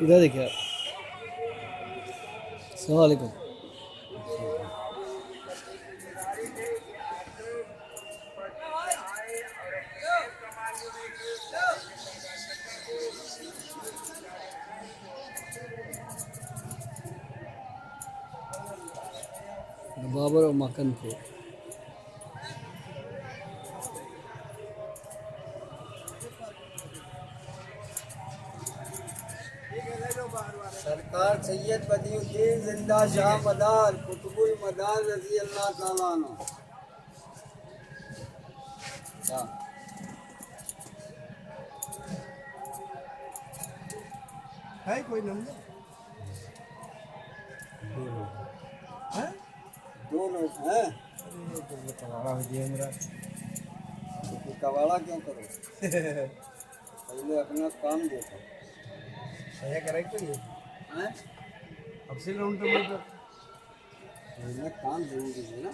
इधर देखिए आप। अस्सलाम वालेकुम। बाबर और मक्खन को सरकार सैयद बदियुद्दीन जिंदा शाह मदार कुतुबुल मदार रजी अल्लाह ताला अन्हु। हाँ। है कोई नंबर है? दो लोग हैं। अरे तो वो तवाड़ा हो गया मेरा। तो कवाड़ा क्यों करो, पहले अपना काम देखो। सही करेक्ट है ये। हैं? अब से राउंड तो मैं पहले काम जरूरी है ना।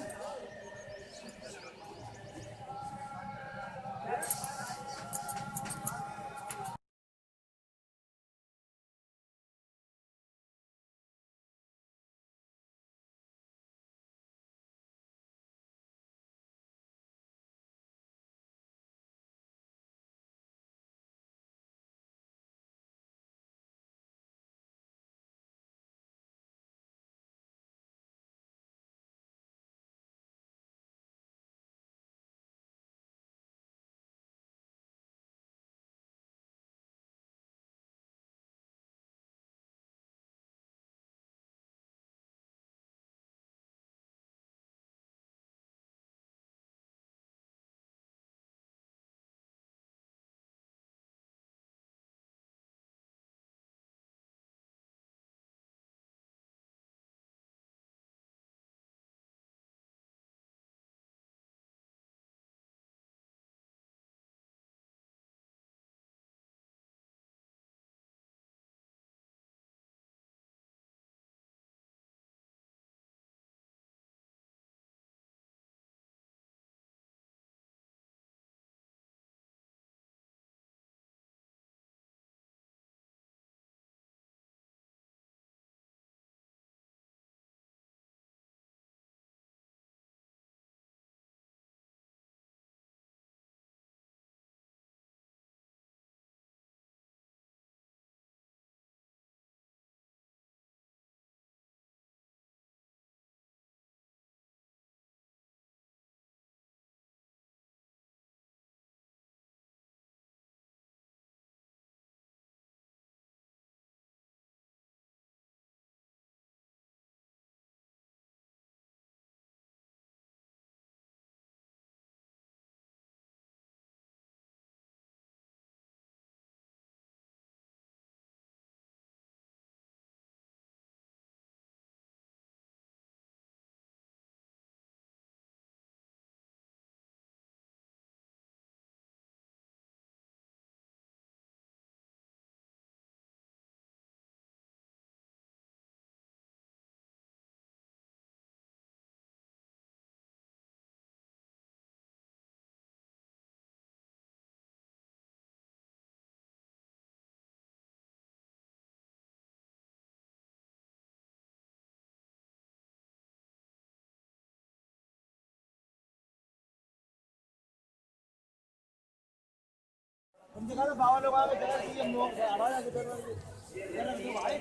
तुम दिखा दो बाबा लोग आगे जगह की हम लोग आवाज आके कर रहे हैं ये भाई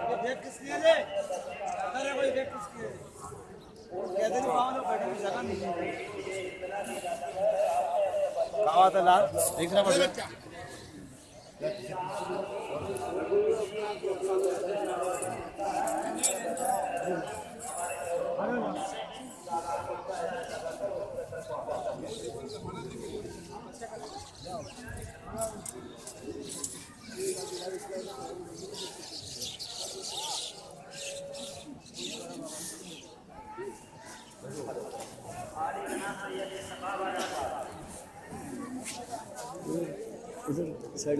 ये देख किस लिए ले अरे भाई देख किस लिए कहते नहीं बाबा लोग बैठे जगह नहीं बाबा तो लाल देख रहा बच्चा इधर साइड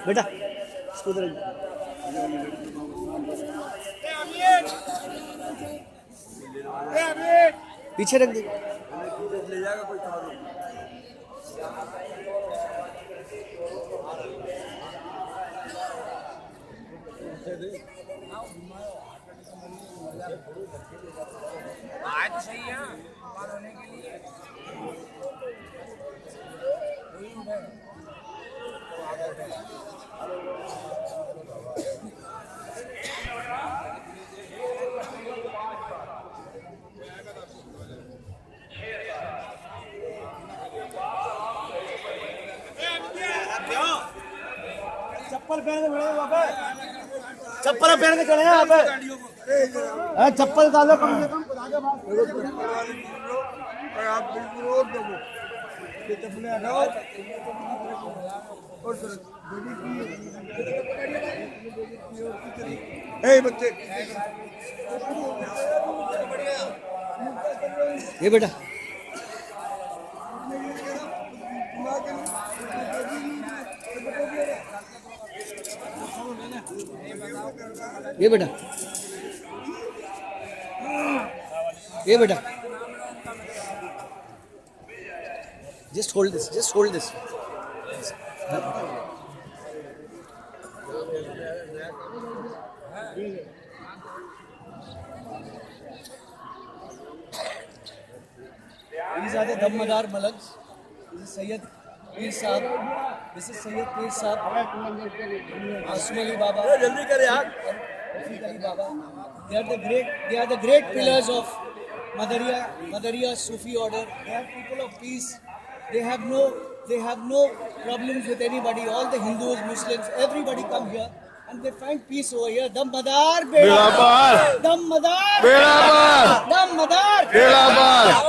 बेटा इसको उधर पीछे रख दे। ले जाएगा कोई आज सही है बाल होने के लिए कोई उठे चप्पल पहन के खड़े वहाँ पे, चप्पल पहन के खड़े हैं यहाँ पे। चप्पल डालो कम से कम आगे बात। आप बिल्कुल रोक दो ये चप्पलें हटाओ और बच्चे ये बेटा ये बेटा ये बेटा just hold this these are the Dammadar Malags. This is Sayyid Peer Sahab. This is Sayyid Peer Sahab. Asum Ali Baba. Jaldi kar yaar. Rafiq Ali Baba. They are the great pillars of Madariya Sufi order. They are people of peace. They have no problems with anybody. All the Hindus, Muslims, everybody come here and they find peace over here. Dammadar Beda Par. Dammadar Beda Par. Dammadar Beda Par.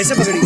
ऐसे पकड़िए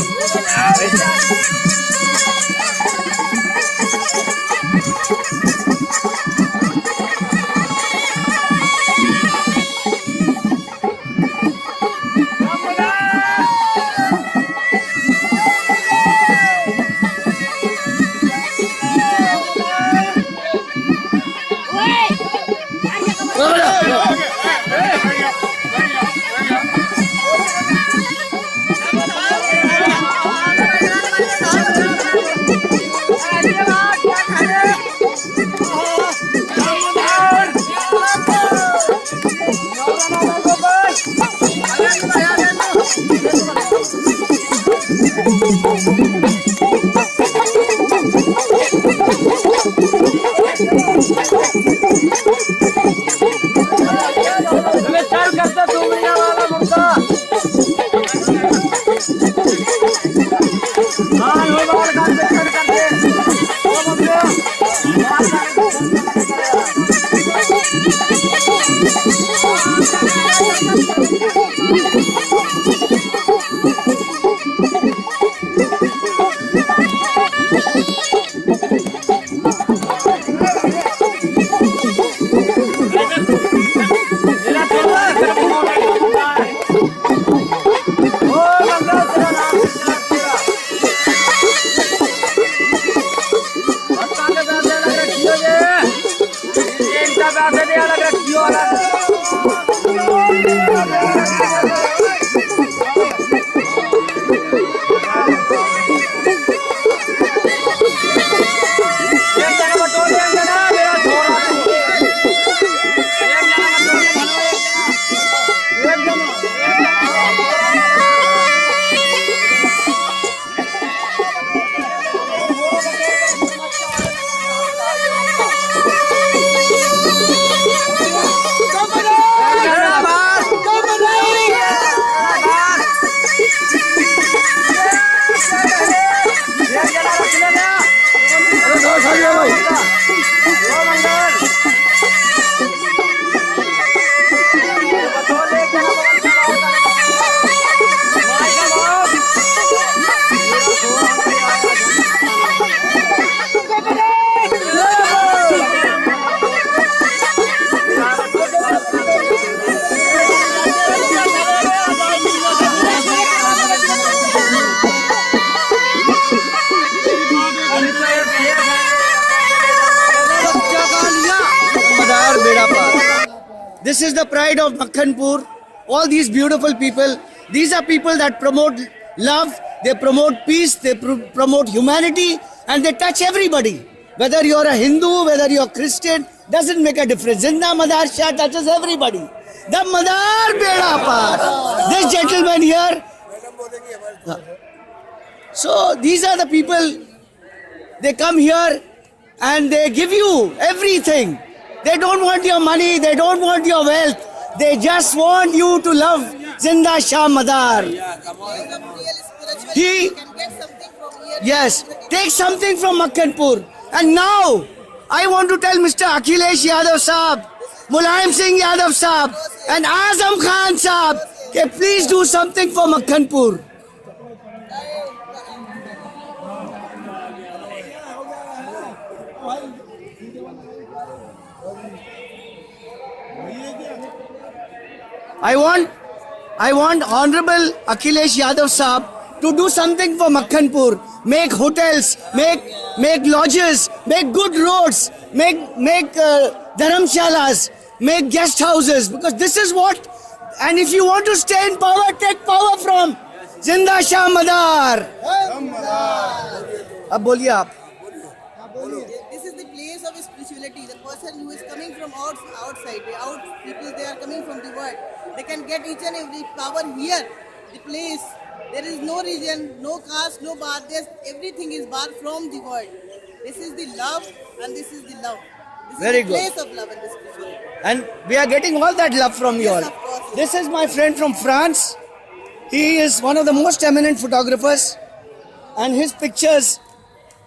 This is the pride of Makhanpur. All these beautiful people. These are people that promote love, they promote peace, they promote humanity, and they touch everybody. Whether you're a Hindu, whether you're Christian, doesn't make a difference. Zinda Madar Shah touches everybody. The Madar Beda Par. This gentleman here. So these are the people. They come here and they give you everything. They don't want your money, they don't want your wealth. They just want you to love Zinda Shah Madar. He, yes, take something from Makhanpur. And now, I want to tell Mr. Akhilesh Yadav Saab, Mulayam Singh Yadav Saab, and Azam Khan Saab, okay, please do something for Makhanpur. I want Honorable Akhilesh Yadav Saab to do something for Makhanpur. Make hotels, make lodges, make good roads, make dharamshalas, make guest houses. Because this is what, and if you want to stay in power, take power from Zinda Shah Madar. Ab boliye aap. This is the place of spirituality. The person who is coming from outside, people, they are coming from the world. They can get each and every power here. The place, there is no region, no caste, no bar. Everything is bar from the world. This is the love, and this is the love. This Very is the good. place of love and the spirituality. And we are getting all that love from you all. Yes, of course. This is my friend from France. He is one of the most eminent photographers. And his pictures,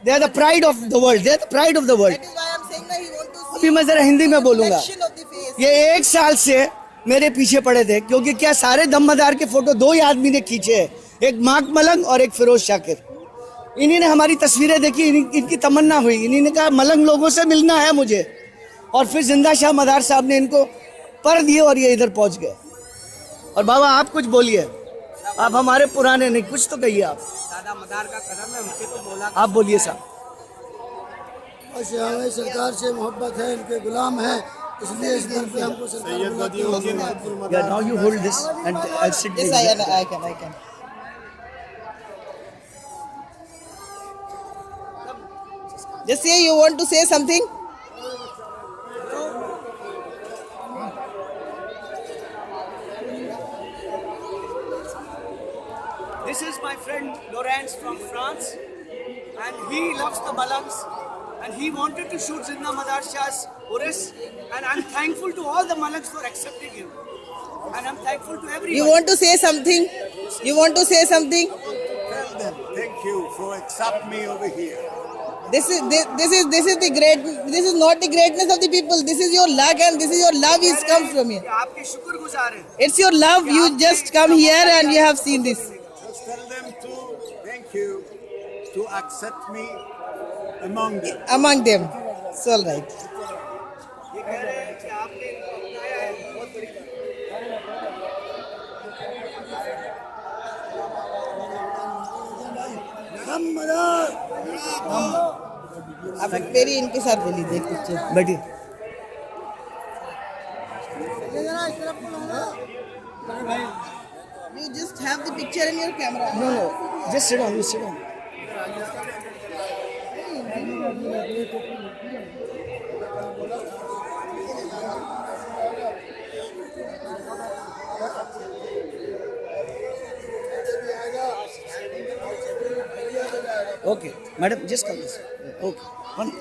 they are the pride of the world. They are the pride of the world. That is why I am saying that he want to अभी see मैं जरा हिंदी में बोलूंगा. reflection of the face. ये 1 साल से मेरे पीछे पड़े थे क्योंकि क्या सारे दमदार के फोटो 2 ही आदमी ने खींचे हैं. एक मार्क मलंग और एक फिरोज शाकिर. इन्हीं ने हमारी तस्वीरें देखी, इनकी तमन्ना हुई. इन्हीं ने कहा मलंग लोगों से मिलना है मुझे. और फिर जिंदा शाह मदार साहब ने इनको पर दिए और ये इधर पहुंच गए. और बाबा आप कुछ बोलिए. आप हमारे पुराने नहीं, कुछ तो कहिए आप. दादा मदार का कदम है, उनके तो बोला आप बोलिए साहब. बस हमें सरकार से मोहब्बत है, इनके गुलाम हैं, इसलिए इस दर पे हमको सरकार बुलाती है. Yeah, now you hold this and I'll sit Yes, there. I can. Just say you want to say something. This is my friend Lorenz from France, and he loves the Malangs, and he wanted to shoot Zinda Madar Shah's Uris, and I'm thankful to all the Malangs for accepting him, and I'm thankful to everyone. You want to say something? You want to say something? Tell them thank you for accepting me over here. This is the great. This is not the greatness of the people. This is your luck, and this is your love is come from here. आपके शुक्रगुजार हैं. It's your love. You just come here and you have seen this. Just tell them to thank you to accept me among them. Among them. It's all right. ये कह रहे हैं कि आपने अपनाया है बहुत बड़ी बात. आप मेरी इनके साथ ले लीजिए कुछ. बैठिए. You just have the picture in your camera. No, just sit down. You sit down. Okay, madam, just come this. Okay, one.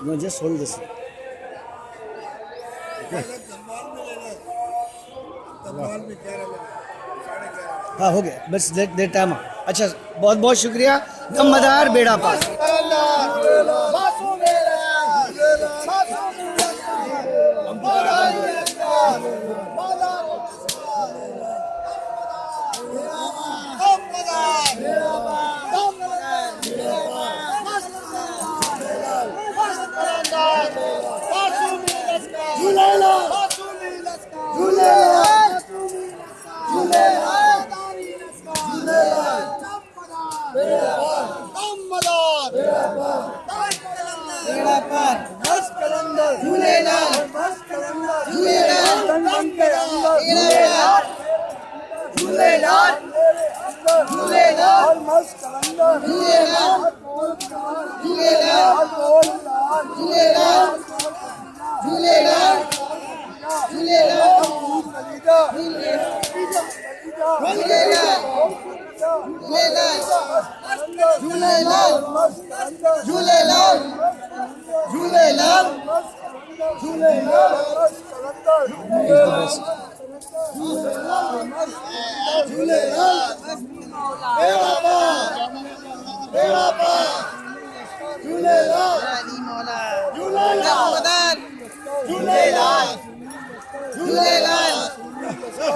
No, just hold this. हाँ हो गया बस दे टाइम अच्छा बहुत बहुत शुक्रिया दमदार बेड़ा पार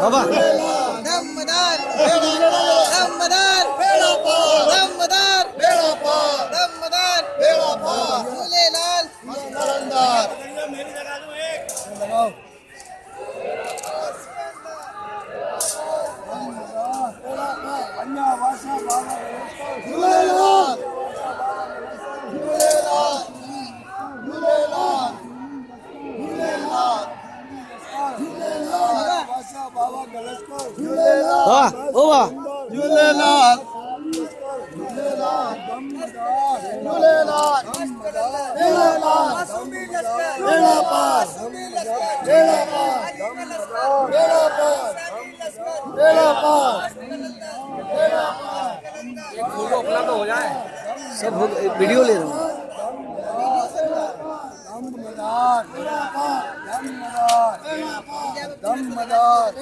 बाबा दमदार दमदार दमदार दमदार झूलेलाल वाह ओ वाह झूलेलाल झूलेलाल बेड़ा पार बेड़ा पार बेड़ा पार बेड़ा पार फोटो उपलब्ध हो जाए सब वीडियो ले रहा हूँ दमदार दमदार बेड़ा पार दमदार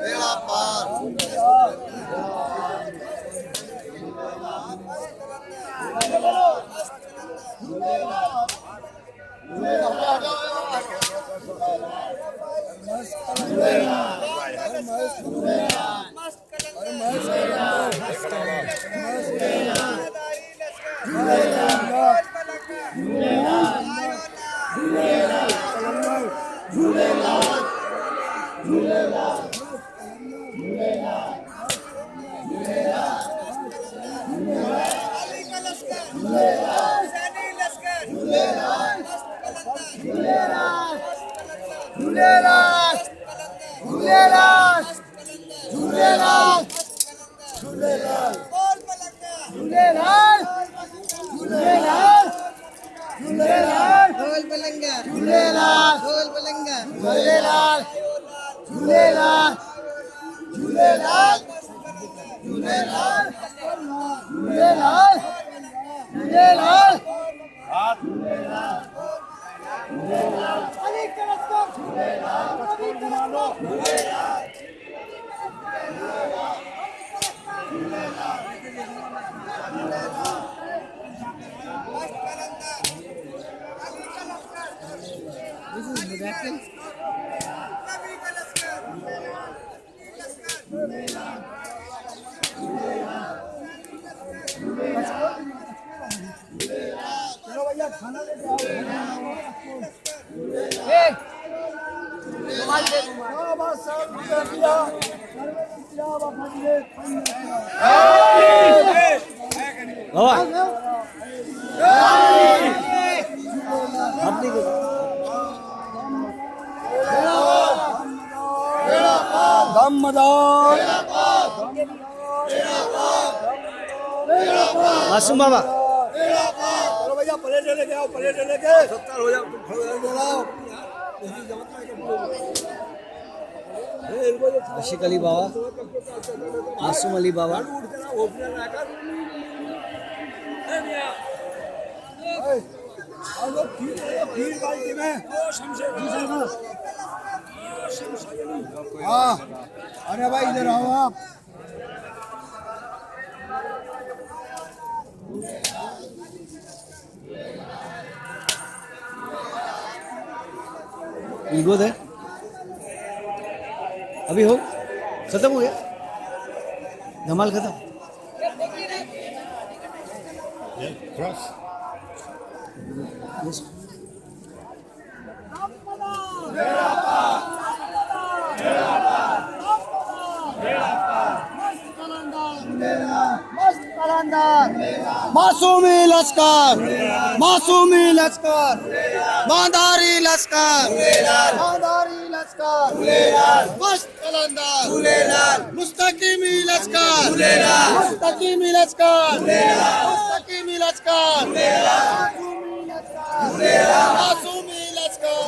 बेड़ा पार ढोल पलंगा ढोल पलंगा झूलेलाल झूलेलाल झूलेलाल झूलेलाल झूलेलाल झूलेलाल मासूम बाबा चलो भैया पलेट लेके आओ, पलेट लेके सत्तर हो जाओ, तुम खड़े जाओ। आशिक अली बाबा, मासूम अली बाबा, हाँ अरे भाई इधर आओ आप। ईगो दे अभी हो खत्म हो गया धमाल खत्म। Yes. मासूमी लश्कर, मासूमी लश्कर, मादारी लश्कर, मादारी लश्कर, मस्त कलंदर, मुस्तकीमी लश्कर, मुस्तकीमी लश्कर, मुस्तकीमी लश्कर, मासूमी लश्कर,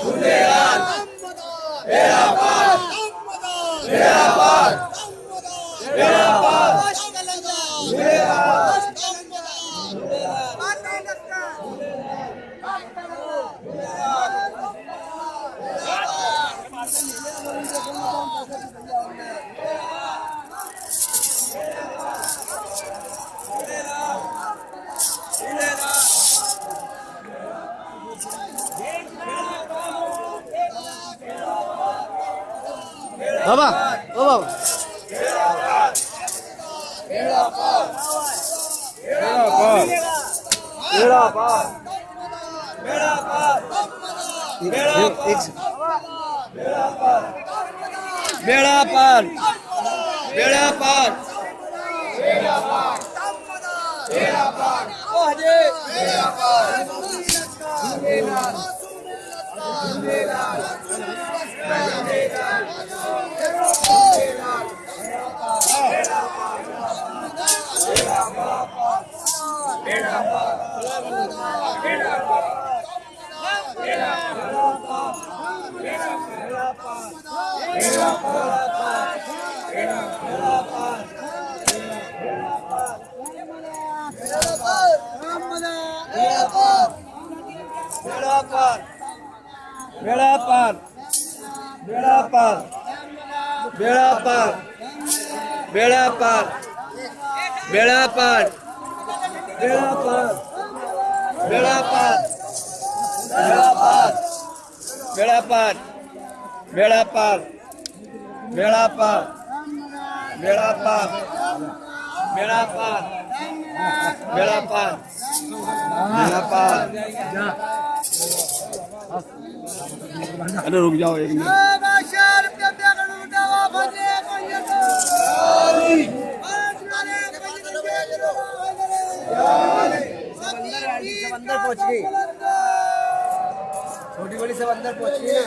बाबा ओ बाबा बेड़ा पार बेड़ा पार बेड़ा पार बेड़ा पार बेड़ा पार बेड़ा पार बेड़ा पार बेड़ा पार बेड़ा पार बेड़ा पार बेड़ा पार बेड़ा पार बेड़ा पार बेड़ा पार बेड़ा पार बेड़ा पार अरे रुक जाओ एक मिनट अंदर पहुंच गई, छोटी बड़ी सब अंदर पहुंच गई ना।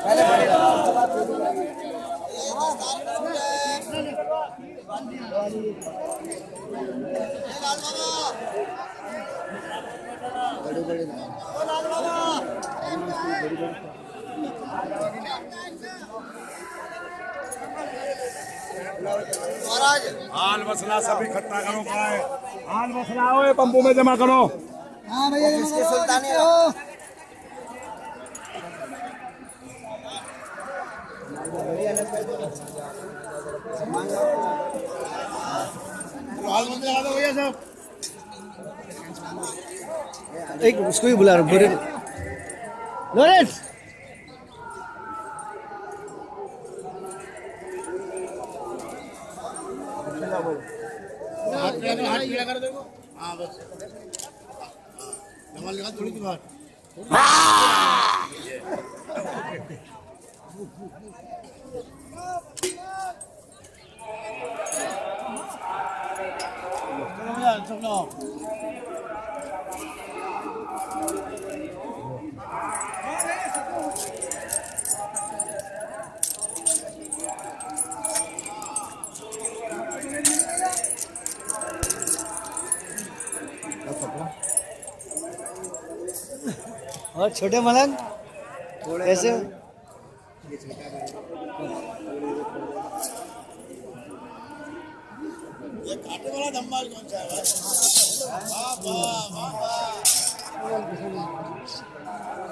पहले बड़े हाल मसला सभी इकट्ठा करो, का है हाल मसला हो पंपू में जमा करो। हाँ भैया किसके सुल्तानी हो? हाल मसला आ दो भैया सब। एक उसको ही बुला रहा हूँ लॉरेंस हाथ पीला कर देखो। हाँ बस और छोटे मलंग कैसे हो?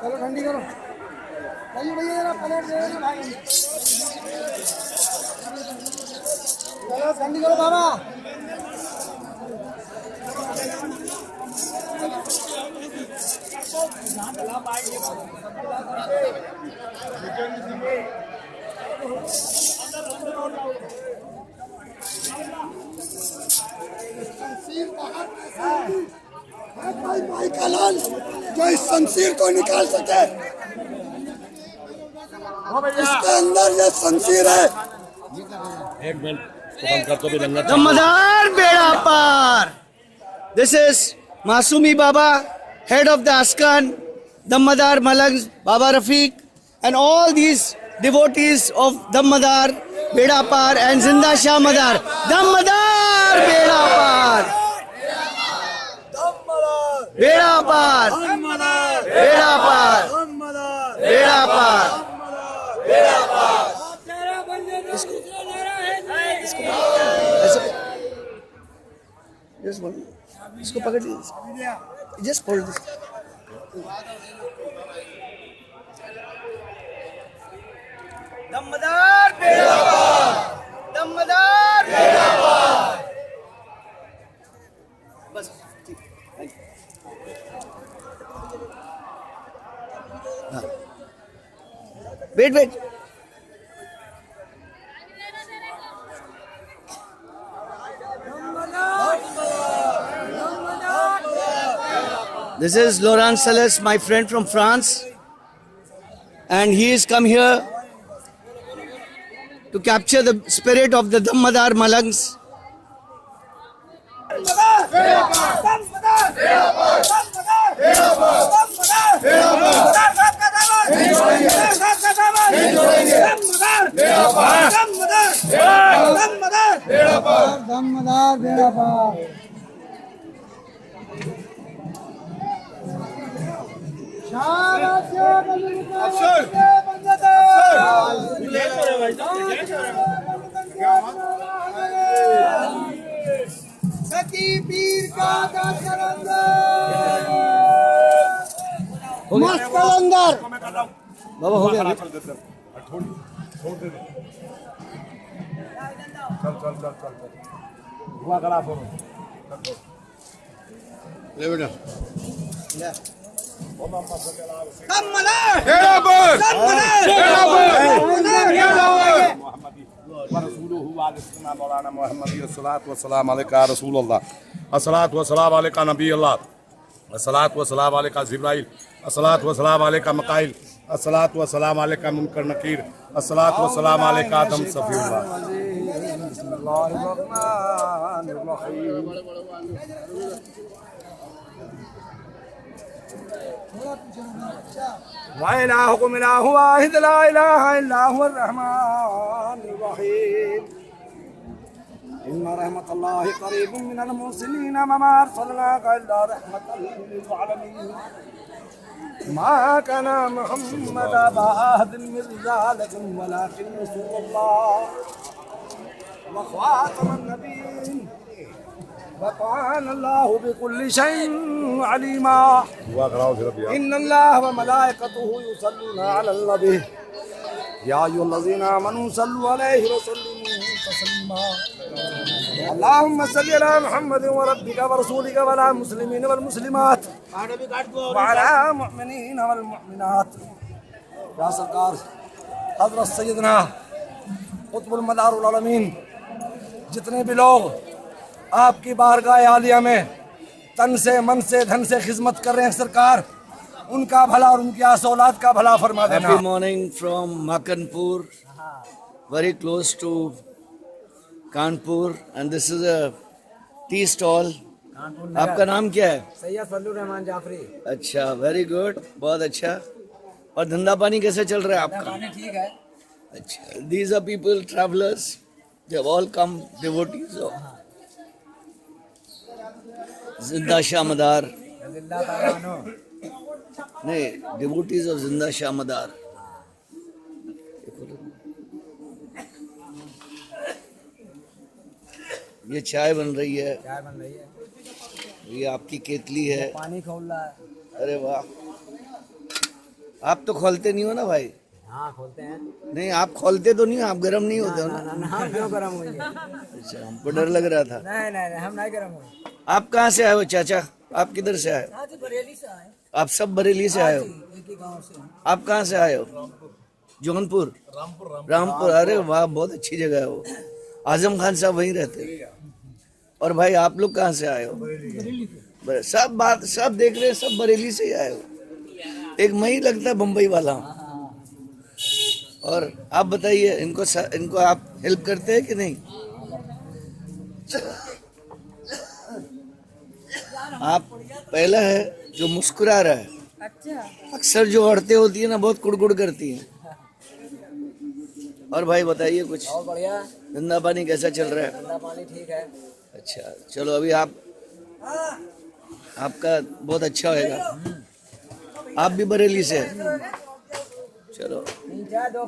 चलो ठंडी करो चलिए भैया जरा प्लेट दे देना भाई चलो ठंडी करो बाबा भाई भाई का लाल जो इस शमशीर को निकाल सके इसके अंदर ये शमशीर है दमदार बेड़ा पार. This is Masumi Baba, head of the Askan, Dammadar Malangs, Baba Rafiq, and all these devotees of Dammadar, Beda Par, and Zinda Shah Madar. Dammadar Beda Par. Beda Par. Beda Par. Beda Par. Beda Par. Just one. इसको पकड़ लीजिए. Just hold this. दमदार बेड़ा पार. दमदार बेड़ा पार. बस ठीक. हाँ. Wait. This is Laurent Salas, my friend from France, and he has come here to capture the spirit of the Dammadar Malangs. दमदार बेड़ा पार सकी पीर का मस्त कलंदर बाबा हो गया. ले बेटा मौलाना मोहम्मद अस्सलातु वस्सलाम अलैका रसूल अल्लाह अस्सलातु वस्सलाम अलैका नबी अल्लाह अस्सलातु वस्सलाम अलैका जिब्राइल अस्सलातु वस्सलाम अलैका मकाइल अस्सलातु वस्सलाम अलैका मुनकर नकीर अस्सलातु वस्सलाम अलैका आदम सफीउल्लाह. وإلهكم إله واحد لا إله إلا هو الرحمن الرحيم إن رحمة الله قريب من المحسنين وما أرسلناك إلا رحمة للعالمين ما كان محمد أبا أحد من رجالكم ولكن رسول الله وخاتم النبيين وكان الله بكل شيء عليما إن الله وملائكته يصلون على النبي يا أيها الذين آمنوا صلوا عليه وسلموا تسليما اللهم صل على محمد وربك ورسولك وعلى المسلمين والمسلمات وعلى المؤمنين والمؤمنات يا سرکار حضرت سیدنا قطب المدار العالمین जितने भी लोग आपकी बारगाह आलिया में तन से, मन से, धन से खिदमत कर रहे हैं सरकार, उनका भला और उनकी आस औलाद का भला फरमा देना। Happy morning from Makanpur, very close to Kanpur, and this is a tea stall. आपका नाम क्या है? सैयद फजलुर रहमान जाफरी। अच्छा, वेरी गुड, बहुत अच्छा। और धंधा पानी कैसे चल रहा है आपका? ठीक है। अच्छा, these are people, travelers, they have all come, devotees of जिंदा शाह मदार, नहीं, devotees of जिंदा शाह मदार। ये चाय बन रही है, चाय बन रही है, ये आपकी केतली है। पानी खोल रहा है। अरे वाह, आप तो खोलते नहीं हो ना भाई? हाँ खोलते हैं। नहीं, आप खोलते तो नहीं हो, आप गर्म नहीं होते हो ना? हम क्यों गर्म होंगे? अच्छा, हमको डर लग रहा था। नहीं, हम नहीं गर्म होंगे। आप कहाँ से आए हो चाचा? आप किधर से आए हो? बरेली से आए। आप सब बरेली से आए हो? एक ही गांव से। आप कहाँ से आए हो? जौनपुर, रामपुर। अरे वाह, बहुत अच्छी जगह है वो। आजम खान साहब वहीं रहते हैं। और भाई आप लोग कहाँ से आए हो? सब देख रहे हैं, सब बरेली से ही आए हो। एक मैं ही लगता है बम्बई वाला हूँ। और आप बताइए, इनको आप हेल्प करते हैं कि नहीं? आप पहला है जो मुस्कुरा रहा है। अच्छा, अक्सर जो औरतें होती है ना, बहुत कुड़कुड़ करती हैं। और भाई बताइए कुछ, और बढ़िया, धंधा पानी कैसा चल रहा है? धंधा पानी ठीक है। अच्छा, चलो अभी आपका बहुत अच्छा होएगा। आप भी बरेली से हैं? चलो। 3 4 2